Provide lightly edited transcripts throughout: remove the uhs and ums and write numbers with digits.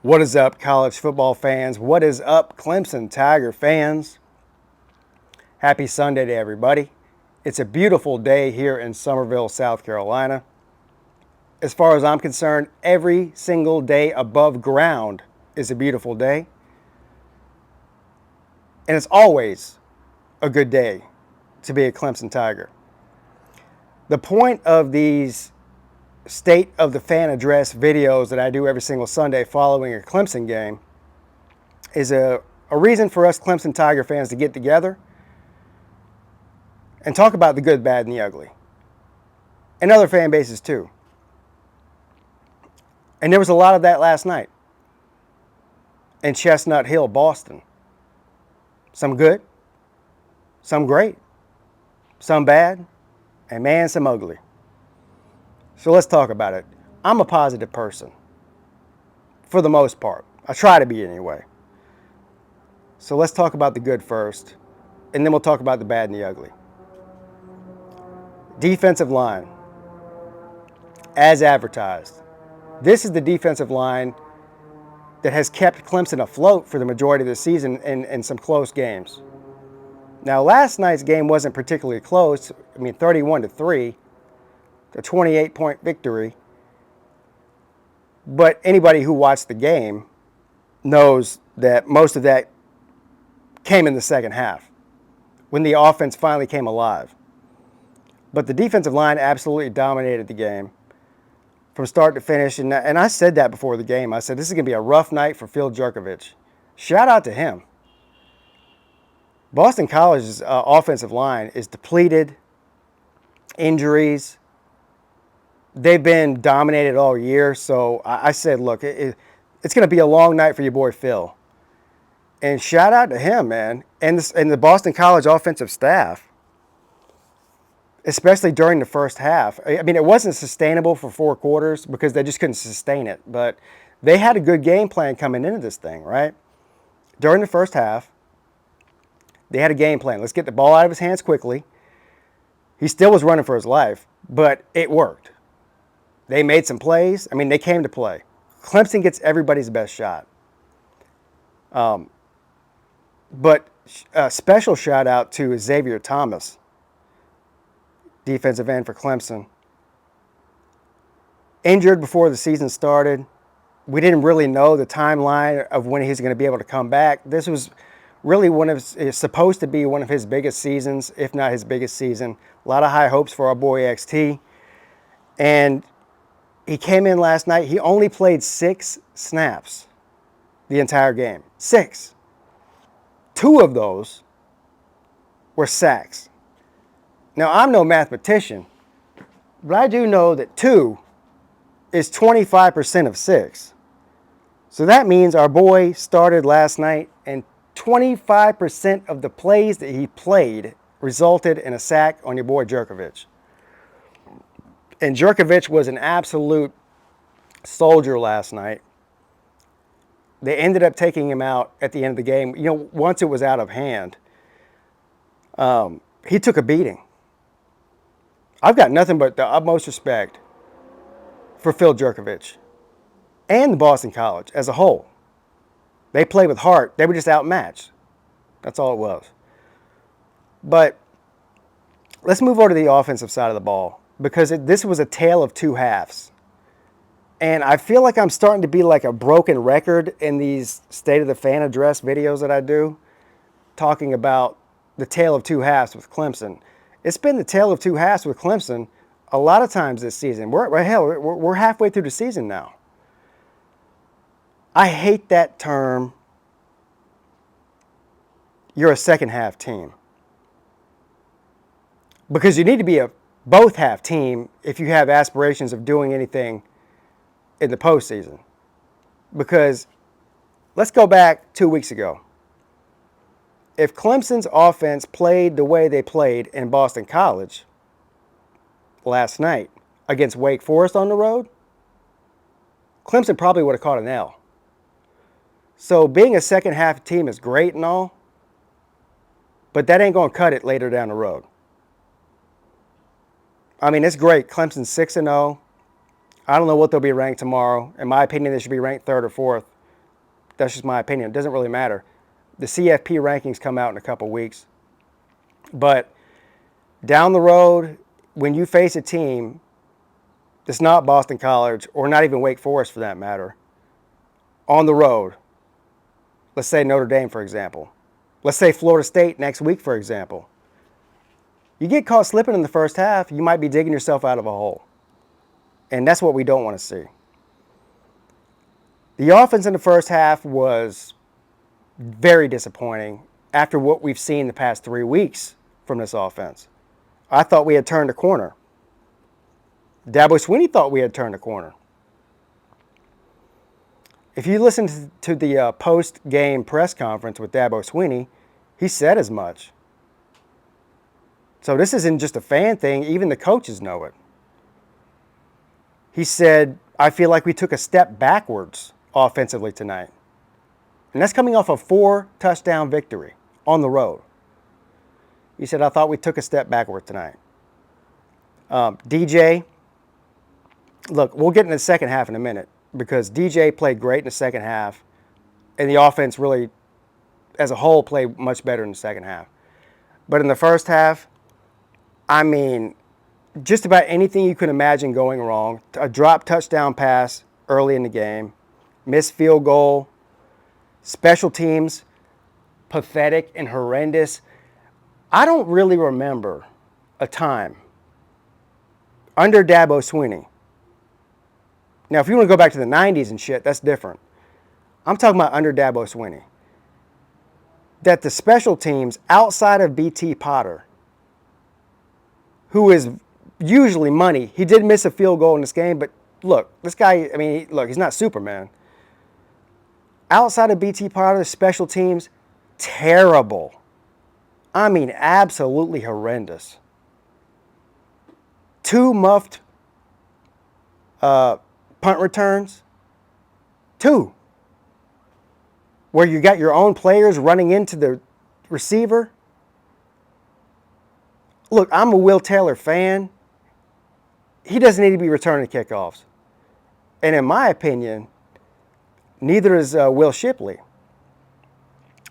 What is up, college football fans? What is up, Clemson Tiger fans? Happy Sunday to everybody. It's a beautiful day here in Summerville, South Carolina. As far as I'm concerned, every single day above ground is a beautiful day. And it's always a good day to be a Clemson Tiger. The point of these State of the Fan Address videos that I do every single Sunday following a Clemson game is a reason for us Clemson Tiger fans to get together and talk about the good, bad, and the ugly. And other fan bases too. And there was a lot of that last night in Chestnut Hill, Boston. Some good, some great, some bad, and man, some ugly. So let's talk about it. I'm a positive person, for the most part. I try to be anyway. So let's talk about the good first, and then we'll talk about the bad and the ugly. Defensive line, as advertised. This is the defensive line that has kept Clemson afloat for the majority of the season in some close games. Now, last night's game wasn't particularly close. 31-3. A 28-point victory. But anybody who watched the game knows that most of that came in the second half when the offense finally came alive. But the defensive line absolutely dominated the game from start to finish. And I said that before the game. I said, this is going to be a rough night for Phil Jurkovec. Shout out to him. Boston College's offensive line is depleted. Injuries. They've been dominated all year, so I said, look, it's going to be a long night for your boy Phil. And shout out to him, man, and the Boston College offensive staff, especially during the first half. It wasn't sustainable for 4 quarters because they just couldn't sustain it, but they had a good game plan coming into this thing, right? During the first half, they had a game plan. Let's get the ball out of his hands quickly. He still was running for his life, but it worked. They made some plays. They came to play. Clemson gets everybody's best shot. But a special shout out to Xavier Thomas, defensive end for Clemson. Injured before the season started. We didn't really know the timeline of when he's going to be able to come back. This was really it's supposed to be one of his biggest seasons, if not his biggest season. A lot of high hopes for our boy XT. And he came in last night. He only played 6 snaps the entire game. 6. 2 of those were sacks. Now, I'm no mathematician, but I do know that 2 is 25% of 6. So that means our boy started last night, and 25% of the plays that he played resulted in a sack on your boy Jurkovec. And Jurkovec was an absolute soldier last night. They ended up taking him out at the end of the game. Once it was out of hand, he took a beating. I've got nothing but the utmost respect for Phil Jurkovec and the Boston College as a whole. They played with heart. They were just outmatched. That's all it was. But let's move over to the offensive side of the ball, because this was a tale of 2 halves. And I feel like I'm starting to be like a broken record in these State of the Fan Address videos that I do, talking about the tale of 2 halves with Clemson. It's been the tale of 2 halves with Clemson a lot of times this season. We're halfway through the season now. I hate that term, you're a second half team. Because you need to be a both half team if you have aspirations of doing anything in the postseason. Because let's go back 2 weeks ago. If Clemson's offense played the way they played in Boston College last night against Wake Forest on the road, Clemson probably would have caught an L. So being a second half team is great and all, but that ain't going to cut it later down the road. It's great. Clemson's 6-0. I don't know what they'll be ranked tomorrow. In my opinion, they should be ranked 3rd or 4th. That's just my opinion. It doesn't really matter. The CFP rankings come out in a couple weeks. But down the road, when you face a team that's not Boston College, or not even Wake Forest for that matter, on the road, let's say Notre Dame, for example. Let's say Florida State next week, for example. You get caught slipping in the first half, you might be digging yourself out of a hole. And that's what we don't want to see. The offense in the first half was very disappointing after what we've seen the past 3 weeks from this offense. I thought we had turned a corner. Dabo Swinney thought we had turned a corner. If you listen to the post-game press conference with Dabo Swinney, he said as much. So this isn't just a fan thing. Even the coaches know it. He said, I feel like we took a step backwards offensively tonight. And that's coming off a 4-touchdown victory on the road. He said, I thought we took a step backward tonight. DJ, look, we'll get in the second half in a minute because DJ played great in the second half, and the offense really, as a whole, played much better in the second half. But in the first half, I mean, just about anything you could imagine going wrong. A drop touchdown pass early in the game, missed field goal, special teams, pathetic and horrendous. I don't really remember a time under Dabo Swinney. Now, if you want to go back to the 90s and shit, that's different. I'm talking about under Dabo Swinney. That the special teams outside of BT Potter, who is usually money, he did miss a field goal in this game, but look, this guy, I mean, look, he's not Superman. Outside of BT Potter, special teams, terrible. I mean, absolutely horrendous. 2 muffed punt returns. 2. Where you got your own players running into the receiver. Look, I'm a Will Taylor fan. He doesn't need to be returning kickoffs. And in my opinion, neither is Will Shipley.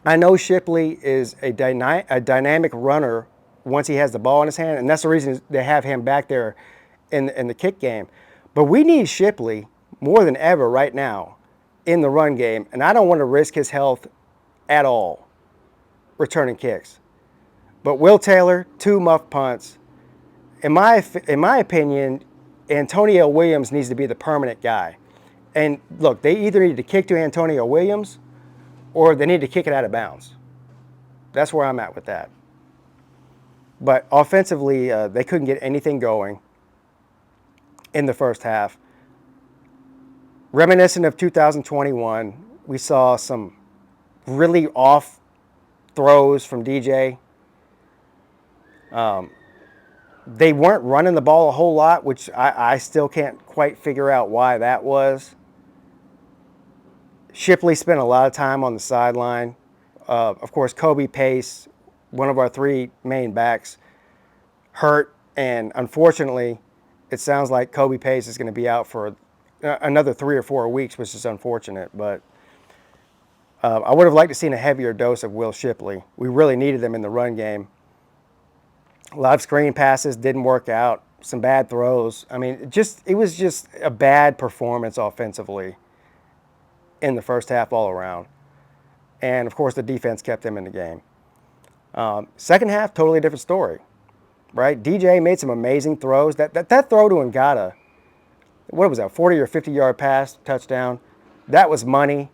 I know Shipley is a dynamic runner once he has the ball in his hand, and that's the reason they have him back there in the kick game. But we need Shipley more than ever right now in the run game, and I don't want to risk his health at all returning kicks. But Will Taylor, 2 muff punts. In my opinion, Antonio Williams needs to be the permanent guy. And look, they either need to kick to Antonio Williams or they need to kick it out of bounds. That's where I'm at with that. But offensively, they couldn't get anything going in the first half. Reminiscent of 2021, we saw some really off throws from DJ. They weren't running the ball a whole lot, which I still can't quite figure out why that was. Shipley spent a lot of time on the sideline. Of course, Kobe Pace, one of our 3 main backs, hurt. And unfortunately, it sounds like Kobe Pace is going to be out for another 3 or 4 weeks, which is unfortunate. But I would have liked to seen a heavier dose of Will Shipley. We really needed them in the run game. A lot of screen passes didn't work out. Some bad throws. I mean, it was just a bad performance offensively in the first half all around. And, of course, the defense kept them in the game. Second half, totally different story, right? DJ made some amazing throws. That throw to Ngata, what was that, 40 or 50-yard pass, touchdown? That was money.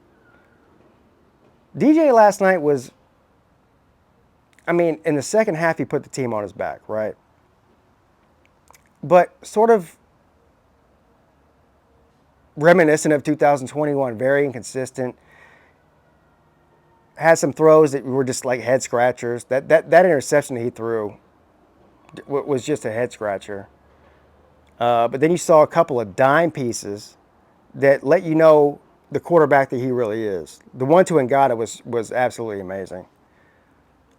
DJ last night was, I mean, in the second half, he put the team on his back, right? But sort of reminiscent of 2021, very inconsistent. Had some throws that were just like head scratchers. That interception that he threw was just a head scratcher. But then you saw a couple of dime pieces that let you know the quarterback that he really is. The one to Ngata was absolutely amazing.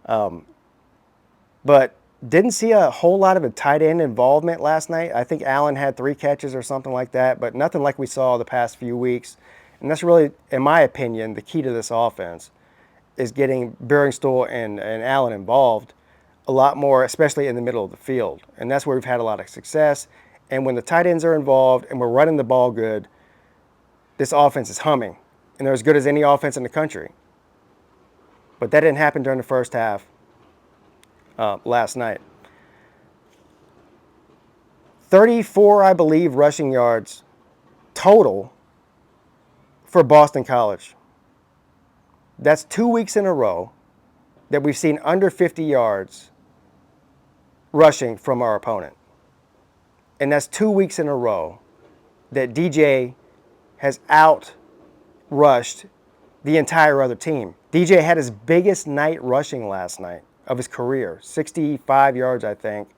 But didn't see a whole lot of a tight end involvement last night. I think Allen had 3 catches or something like that, but nothing like we saw the past few weeks. And that's really, in my opinion, the key to this offense is getting Beringstool and Allen involved a lot more, especially in the middle of the field. And that's where we've had a lot of success. And when the tight ends are involved and we're running the ball good, this offense is humming. And they're as good as any offense in the country. But that didn't happen during the first half last night. 34, I believe, rushing yards total for Boston College. That's 2 weeks in a row that we've seen under 50 yards rushing from our opponent. And that's 2 weeks in a row that DJ has out-rushed the entire other team. DJ had his biggest night rushing last night of his career. 65 yards, I think.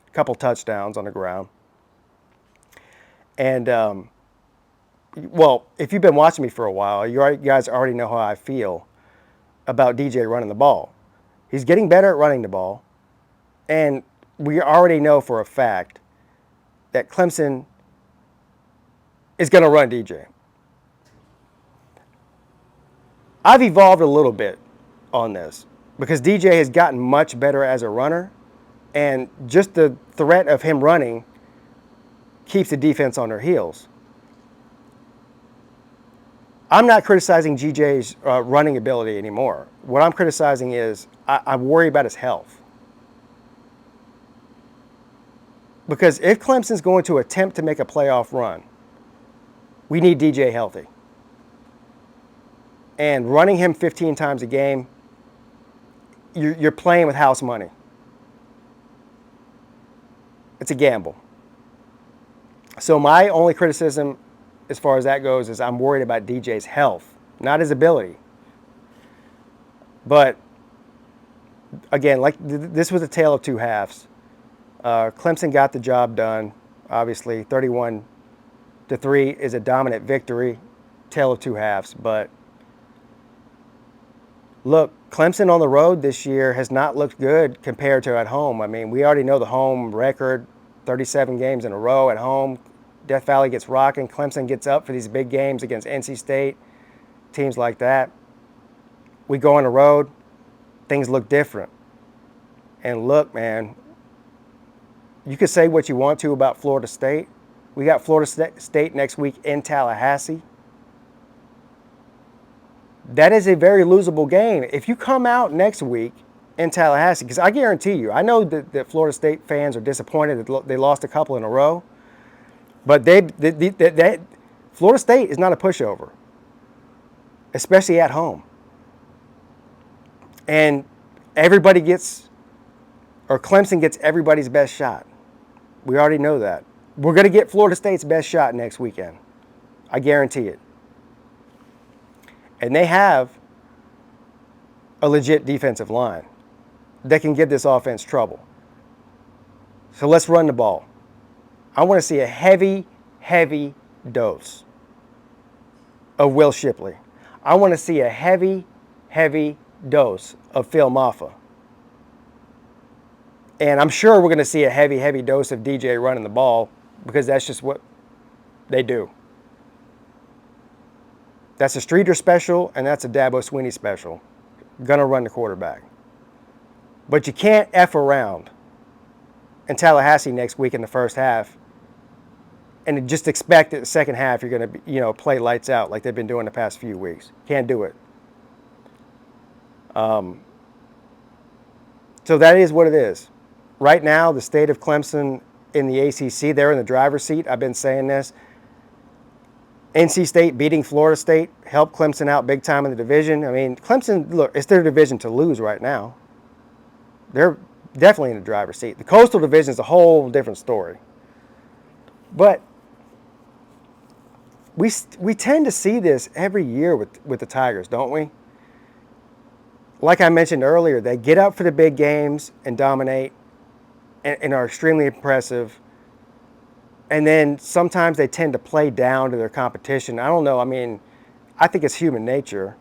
A couple touchdowns on the ground. And, well, if you've been watching me for a while, you guys already know how I feel about DJ running the ball. He's getting better at running the ball. And we already know for a fact that Clemson is going to run DJ. I've evolved a little bit on this because DJ has gotten much better as a runner, and just the threat of him running keeps the defense on their heels. I'm not criticizing DJ's running ability anymore. What I'm criticizing is I worry about his health. Because if Clemson's going to attempt to make a playoff run, we need DJ healthy. And running him 15 times a game, you're playing with house money. It's a gamble. So my only criticism as far as that goes is I'm worried about DJ's health, not his ability. But again, like this was a tale of two halves. Clemson got the job done. Obviously, 31-3 is a dominant victory. Tale of two halves. But look, Clemson on the road this year has not looked good compared to at home. I mean, we already know the home record, 37 games in a row at home. Death Valley gets rocking. Clemson gets up for these big games against NC State, teams like that. We go on the road, things look different. And look, man, you can say what you want to about Florida State. We got Florida State next week in Tallahassee. That is a very losable game. If you come out next week in Tallahassee, because I guarantee you, I know that Florida State fans are disappointed that they lost a couple in a row, but Florida State is not a pushover, especially at home. And Clemson gets everybody's best shot. We already know that. We're going to get Florida State's best shot next weekend. I guarantee it. And they have a legit defensive line that can give this offense trouble. So let's run the ball. I want to see a heavy, heavy dose of Will Shipley. I want to see a heavy, heavy dose of Phil Maffa. And I'm sure we're going to see a heavy, heavy dose of DJ running the ball because that's just what they do. That's a Streeter special, and that's a Dabo Swinney special. Going to run the quarterback. But you can't F around in Tallahassee next week in the first half and just expect that the second half you're going to play lights out like they've been doing the past few weeks. Can't do it. So that is what it is. Right now, the state of Clemson in the ACC, they're in the driver's seat. I've been saying this. NC State beating Florida State helped Clemson out big time in the division. I mean, Clemson, look, it's their division to lose right now. They're definitely in the driver's seat. The Coastal Division is a whole different story. But we tend to see this every year with the Tigers, don't we? Like I mentioned earlier, they get up for the big games and dominate and are extremely impressive. And then sometimes they tend to play down to their competition. I don't know. I mean, I think it's human nature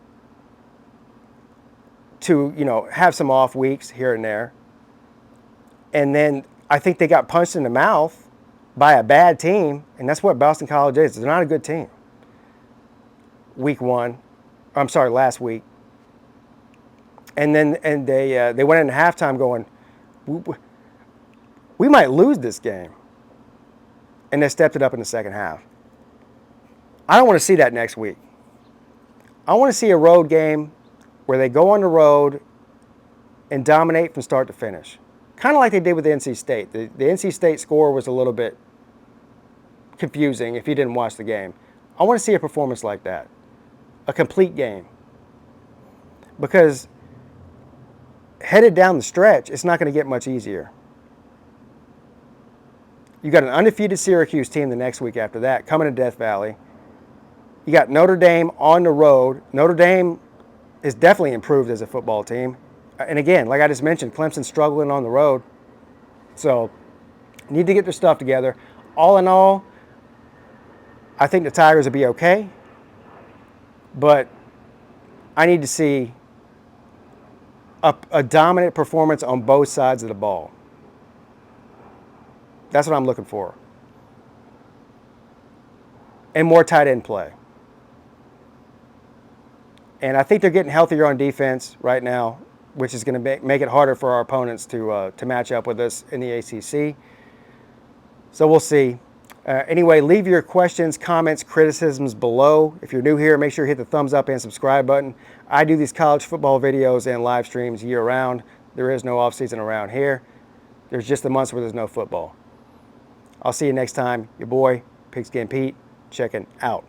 to, have some off weeks here and there. And then I think they got punched in the mouth by a bad team, and that's what Boston College is. They're not a good team. last week. And they went into halftime going, we might lose this game. And they stepped it up in the second half. I don't want to see that next week. I want to see a road game where they go on the road and dominate from start to finish. Kind of like they did with NC State. The NC State score was a little bit confusing if you didn't watch the game. I want to see a performance like that. A complete game. Because headed down the stretch, it's not going to get much easier. You got an undefeated Syracuse team the next week after that, coming to Death Valley. You got Notre Dame on the road. Notre Dame is definitely improved as a football team. And again, like I just mentioned, Clemson's struggling on the road. So, need to get their stuff together. All in all, I think the Tigers will be okay. But I need to see a dominant performance on both sides of the ball. That's what I'm looking for. And more tight end play. And I think they're getting healthier on defense right now, which is going to make it harder for our opponents to match up with us in the ACC. So we'll see. Anyway, leave your questions, comments, criticisms below. If you're new here, make sure you hit the thumbs up and subscribe button. I do these college football videos and live streams year-round. There is no off-season around here. There's just the months where there's no football. I'll see you next time. Your boy, Pigskin Pete, checking out.